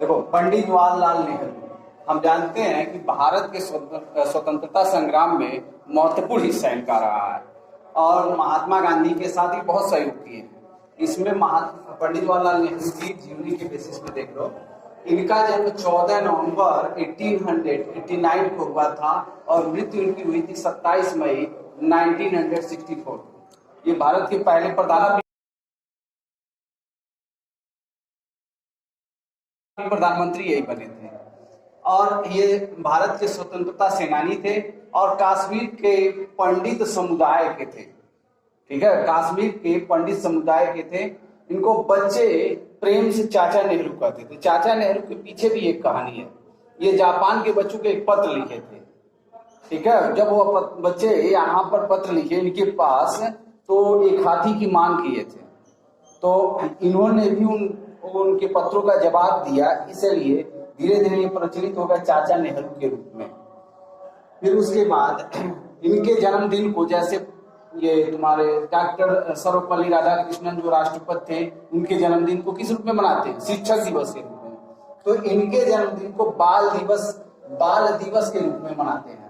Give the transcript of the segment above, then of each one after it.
देखो, पंडित जवाहरलाल नेहरू, हम जानते हैं कि भारत के स्वतंत्रता संग्राम में महत्वपूर्ण हिस्सा इनका रहा है और महात्मा गांधी के साथ ही बहुत सहयोग किए हैं। इसमें पंडित जवाहरलाल नेहरू की जीवनी के बेसिस पे देख लो, इनका जन्म 14 नवंबर 1889 को हुआ था और मृत्यु इनकी हुई थी 27 मई 1964। ये भारत के पहले प्रधानमंत्री यही बने थे और ये भारत के स्वतंत्रता सेनानी थे और कश्मीर के पंडित समुदाय के थे। ठीक है, कश्मीर के पंडित समुदाय के थे। इनको बच्चे प्रेम से चाचा नेहरू कहते थे। चाचा नेहरू के पीछे भी एक कहानी है। ये जापान के बच्चों के एक पत्र लिखे थे। ठीक है, जब वो बच्चे यहाँ पर पत्र लिखे इनके पास, तो एक हाथी की मांग किए थे, तो इन्होंने भी उनके पत्रों का जवाब दिया। इसलिए धीरे धीरे ये प्रचलित होगा चाचा नेहरू के रूप में। फिर उसके बाद इनके जन्मदिन को, जैसे ये तुम्हारे डॉक्टर सर्वपल्ली राधाकृष्णन जो राष्ट्रपति थे, उनके जन्मदिन को किस रूप में मनाते हैं? शिक्षक दिवस के रूप में। तो इनके जन्मदिन को बाल दिवस के रूप में मनाते हैं।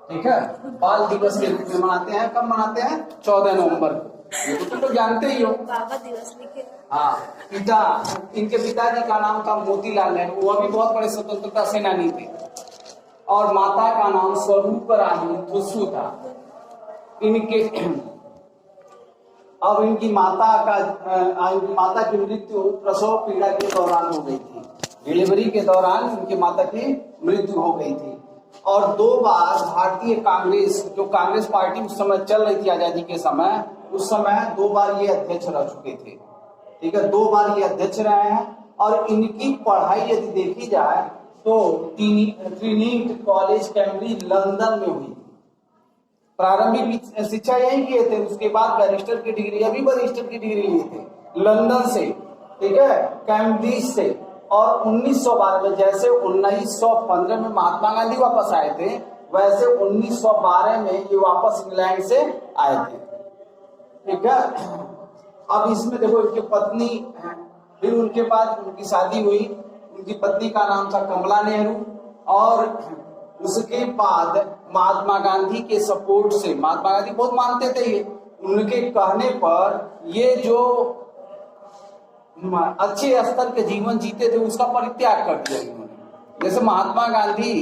ठीक है, बाल दिवस के रूप में मनाते हैं। कब मनाते हैं? 14 नवंबर को। ये तो तुम लोग जानते ही हो। बाबा दिवस लिखे। हाँ, इनके पिताजी का नाम था मोतीलाल नेहरू, वो भी बहुत बड़े स्वतंत्रता सेनानी थे। और माता का नाम स्वरूप रानी खुशबू था। अब इनकी माता की मृत्यु प्रसव पीड़ा के दौरान हो गई थी। डिलीवरी के दौरान इनकी माता की मृत्यु हो गई थी। और 2 बार भारतीय कांग्रेस, जो कांग्रेस पार्टी उस समय चल रही थी आजादी के समय, उस समय 2 बार ये अध्यक्ष रह चुके थे। ठीक है, 2 बार ये अध्यक्ष रहे हैं। और इनकी पढ़ाई यदि देखी जाए तो ट्रिनिटी कॉलेज कैम्ब्रिज लंदन में हुई। प्रारंभिक शिक्षा यही किए थे। उसके बाद बैरिस्टर की डिग्री, अभी बैरिस्टर की डिग्री लिए थे लंदन से। ठीक है, कैम्ब्रिज से। और 1912 में, जैसे 1915 में महात्मा गांधी वापस आए थे, वैसे 1912 में ये वापस इंग्लैंड से आए थे। ठीक है, अब इसमें देखो इनकी पत्नी, फिर उनके बाद उनकी शादी हुई। उनकी पत्नी का नाम था कमला नेहरू। और उसके बाद महात्मा गांधी के सपोर्ट से, महात्मा गांधी बहुत मानते थे ये, उनके कहने पर ये जो अच्छे स्तर के जीवन जीते थे उसका परित्याग कर दिया इन्होंने। जैसे महात्मा गांधी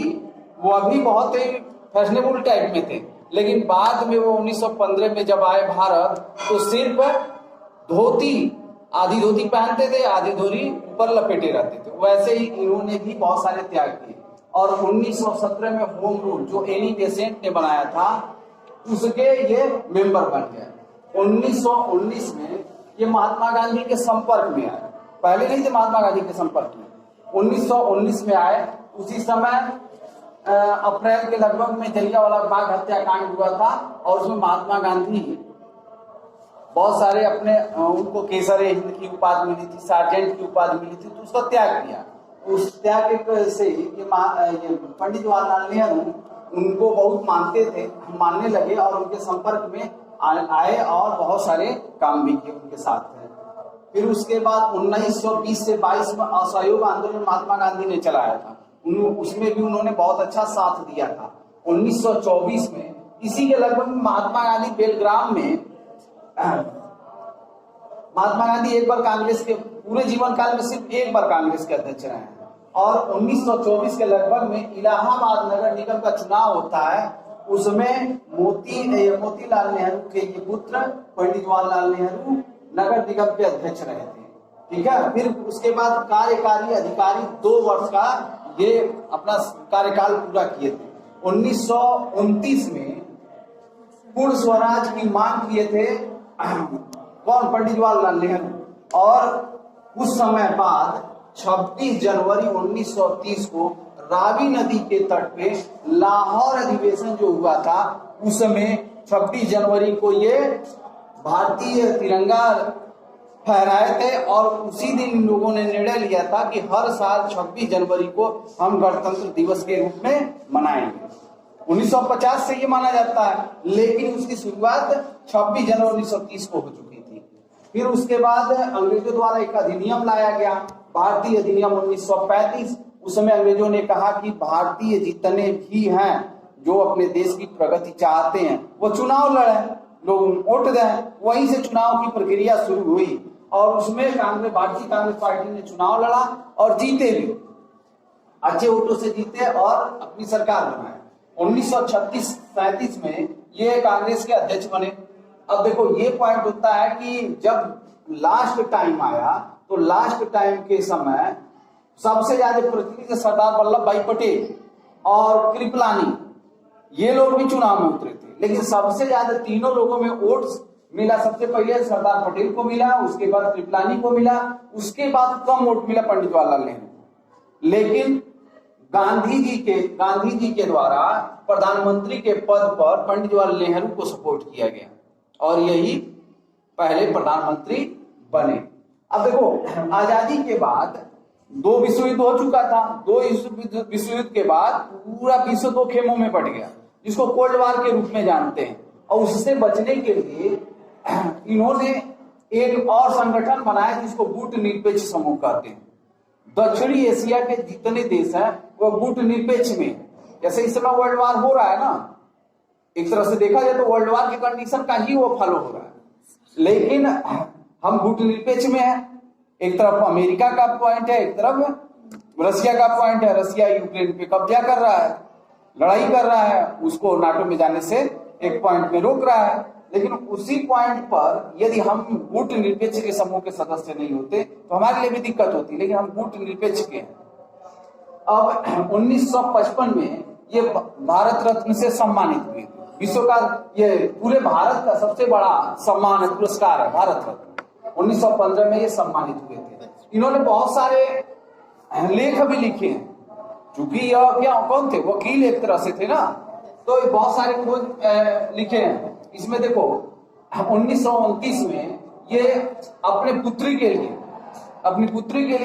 वो अभी बहुत ही फैशनेबल टाइप में थे, लेकिन बाद में वो 1915 में जब आए भारत, तो सिर्फ धोती, आधी धोती पहनते थे, आधी धोती ऊपर लपेटे रहते थे। वैसे ही इन्होंने भी बहुत सारे त्याग किए। और 1917 में होम रूल जो एनी बेसेंट ने बनाया था, उसके ये मेंबर बन गए। 1919 में ये महात्मा गांधी के संपर्क में आए। पहले नहीं थे महात्मा गांधी के संपर्क में, 1919 में आए। उसी समय अप्रैल के लगभग में जलियांवाला बाग हत्याकांड हुआ था और उसमें महात्मा गांधी बहुत सारे अपने, उनको केसर हिंद की उपाधि मिली थी, सार्जेंट की उपाधि मिली थी, तो उसका त्याग किया। उस त्याग से ये पंडित जवाहरलाल नेहरू उनको बहुत मानने लगे और उनके संपर्क में आए और बहुत सारे काम भी किए उनके साथ में। फिर उसके बाद 1920 से 22 में असहयोग आंदोलन महात्मा गांधी ने चलाया था। उसमें भी उन्होंने बहुत अच्छा साथ दिया था। 1924 में इसी के लगभग महात्मा गांधी बेलग्राम में, महात्मा गांधी एक बार कांग्रेस के पूरे जीवन काल में सिर्फ एक बार कांग्रेस के अध्यक्ष रहे हैं। और 1924 के लगभग में इलाहाबाद नगर निगम का चुनाव होता है। उसमें मोतीलाल नेहरू के ये पुत्र पंडित जवाहरलाल नेहरू नगर निगम के अध्यक्ष रहे थे। ठीक है, फिर उसके बाद कार्यकारी अधिकारी 2 वर्ष का ये अपना कार्यकाल पूरा किए थे। 1929 में पूर्ण स्वराज की मांग किए थे कौन? पंडित जवाहरलाल नेहरू। और उस समय बाद 26 जनवरी 1930 को रावी नदी के तट पे लाहौर अधिवेशन जो हुआ था, उसमें 26 जनवरी को ये भारतीय तिरंगा फहराए थे। और उसी दिन इन लोगों ने निर्णय लिया था कि हर साल 26 जनवरी को हम गणतंत्र दिवस के रूप में मनाएंगे। 1950 से ये माना जाता है, लेकिन उसकी शुरुआत 26 जनवरी 1930 को हो चुकी थी। फिर उसके बाद अंग्रेजों द्वारा एक अधिनियम लाया गया भारतीय अधिनियम 1935, उस समय अंग्रेजों ने कहा कि भारतीय जितने भी हैं जो अपने देश की प्रगति चाहते हैं वो चुनाव लड़ें, लोग वोट दें। वहीं से चुनाव की प्रक्रिया शुरू हुई और उसमें भारतीय कांग्रेस पार्टी ने चुनाव लड़ा और जीते भी, अच्छे वोटों से जीते और अपनी सरकार बनाए। 1936-37 में ये कांग्रेस के अध्यक्ष बने। अब देखो ये पॉइंट होता है कि जब लास्ट टाइम आया तो लास्ट टाइम के समय सबसे ज्यादा प्रचलित सरदार वल्लभ भाई पटेल और कृपलानी, ये लोग भी चुनाव में उतरे थे, लेकिन सबसे ज्यादा तीनों लोगों में वोट मिला। सबसे पहले सरदार पटेल को मिला, उसके बाद कृपलानी को मिला, उसके बाद कम वोट मिला पंडित जवाहरलाल नेहरू। लेकिन गांधी जी के द्वारा प्रधानमंत्री के पद पर पंडित जवाहरलाल नेहरू को सपोर्ट किया गया और यही पहले प्रधानमंत्री बने। अब देखो आजादी के बाद 2 विश्व युद्ध हो चुका था। 2 विश्व युद्ध के बाद पूरा विश्व 2 खेमों में बट गया, जिसको कोल्ड वार के रूप में जानते हैं। और उससे बचने के लिए इन्होंने एक और संगठन बनाया जिसको गुट निरपेक्ष समूह कहते हैं। दक्षिणी एशिया के जितने देश हैं वो गुट निरपेक्ष में, जैसे इस समय वर्ल्ड वार हो रहा है ना, एक तरह से देखा जाए तो वर्ल्ड वार के कंडीशन का ही वो फॉलो हो रहा है, लेकिन हम गुट निरपेक्ष में है। एक तरफ अमेरिका का पॉइंट है, एक तरफ रसिया का पॉइंट है। रसिया यूक्रेन पे कब्जा कर रहा है, लड़ाई कर रहा है, उसको नाटो में जाने से एक पॉइंट में रोक रहा है। लेकिन उसी पॉइंट पर यदि हम गुट निरपेक्ष के समूह के सदस्य नहीं होते तो हमारे लिए भी दिक्कत होती, लेकिन हम गुट निरपेक्ष के हैं। अब 1955 में ये भारत रत्न से सम्मानित हुए। विश्व का ये पूरे भारत का सबसे बड़ा सम्मान पुरस्कार है भारत रत्न। 1915 में ये सम्मानित हुए थे। इन्होंने बहुत सारे लेख भी लिखे हैं, क्योंकि यह क्या कौन थे, वकील एक तरह से थे ना, तो बहुत सारे खोज लिखे हैं। इसमें देखो 1929 में ये अपनी पुत्री के लिए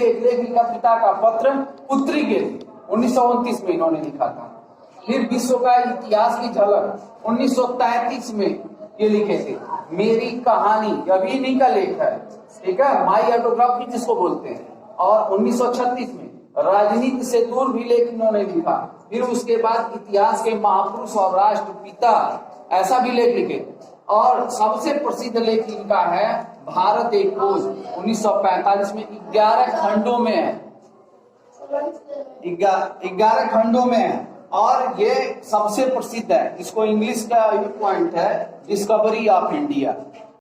एक लेख लिखा, पिता का पत्र पुत्री के लिए, 1929 में इन्होंने लिखा था। फिर विश्व का इतिहास की झलक 1933 में ये लिखे थे। मेरी कहानी, अभी इन्हीं का लेख है, ठीक है, माई ऑटोग्राफी जिसको बोलते हैं। और 1936 में राजनीति से दूर भी लेख इन्होंने लिखा। फिर उसके बाद इतिहास के महापुरुष और राष्ट्रपिता, ऐसा भी लेख लिखे। और सबसे प्रसिद्ध लेख इनका है भारत एक खोज, 1945 में 11 खंडों में है, 11 खंडों में है। और ये सबसे प्रसिद्ध है। इसको इंग्लिश का पॉइंट है डिस्कवरी ऑफ इंडिया।